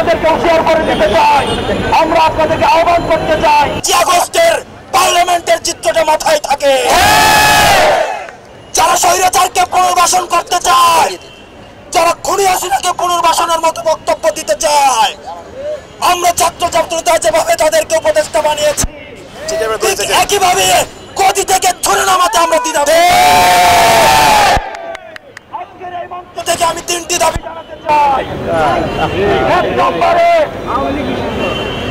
আপনাদেরকে হুঁশিয়ার করে দিতে চাই, আমরা আপনাদেরকে আহ্বান করতে চাই, 5 আগস্টের পার্লামেন্টের চিত্রটা মাথায় থাকে। যারা স্বৈরাচারকে পুনর্বাসন করতে চায়, যারা খুনি হাসিনাকে পুনর্বাসনের মতো বক্তব্য দিতে চায়, আমরা ছাত্র ছাত্রীরা যেভাবে তাদেরকে উপদেষ্টা বানিয়েছি, একইভাবে গদি থেকে ছুড়ে নামাতে আমরা দ্বিধা নেই। আজকের এই মঞ্চ থেকে আমি 3টি দাবি জানাতে চাই। এক নম্বরে,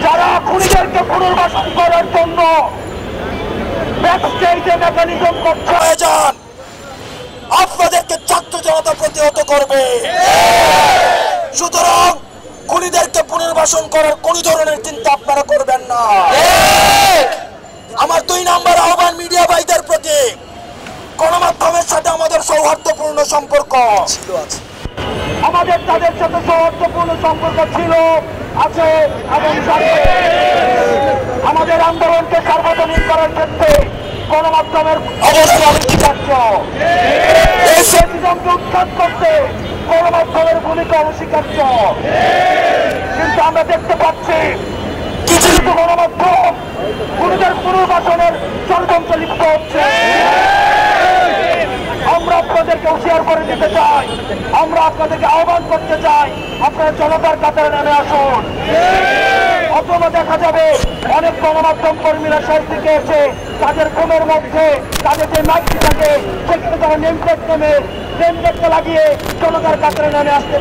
যারা খুনিদেরকে পুনর্বাসন করার জন্য ব্যাকস্টেজে মেকানিজম করছে, প্রয়োজন আপনাদেরকে ছাত্র জনতা প্রতিহত করবে। সুতরাং খুনিদেরকে পুনর্বাসন করার কোন ধরনের চিন্তা আপনারা করবেন না। আমার 2 নম্বর আহ্বান মিডিয়া ভাইদের প্রতি, গণমাধ্যমের সাথে আমাদের সৌহার্দ্যপূর্ণ সম্পর্ক ছিল, আমাদের তাদের সাথে সৌহার্দ্যপূর্ণ সম্পর্ক ছিল, আছে এবং থাকবে। আমাদের আন্দোলনকে সার্বজনীন করার ক্ষেত্রে গণমাধ্যমের অবশ্যই অনস্বীকার্য। এই প্রেসিডেন্টকে উৎখাত করতে গণমাধ্যমের ভূমিকা অনস্বীকার্য। কিন্তু আমরা দেখতে পাচ্ছি কিছু কিছু গণমাধ্যম খুনিদের পুনর্বাসনের ষড়যন্ত্রে লিপ্ত হচ্ছে। আমরা আপনাদেরকে হুঁশিয়ার করে দিতে চাই, আমরা আপনাদেরকে আহ্বান করতে চাই, আপনারা জনতার কাতারে নেমে আসুন। অথবা দেখা যাবে অনেক গণমাধ্যম কর্মীরা শেষ দিকে এসে তাদের ফোনের মধ্যে তাদের যে মাইকটি থাকে সেখানে তারা নেমপ্লেট লাগিয়ে জনতার কাতারে নেমে আসতে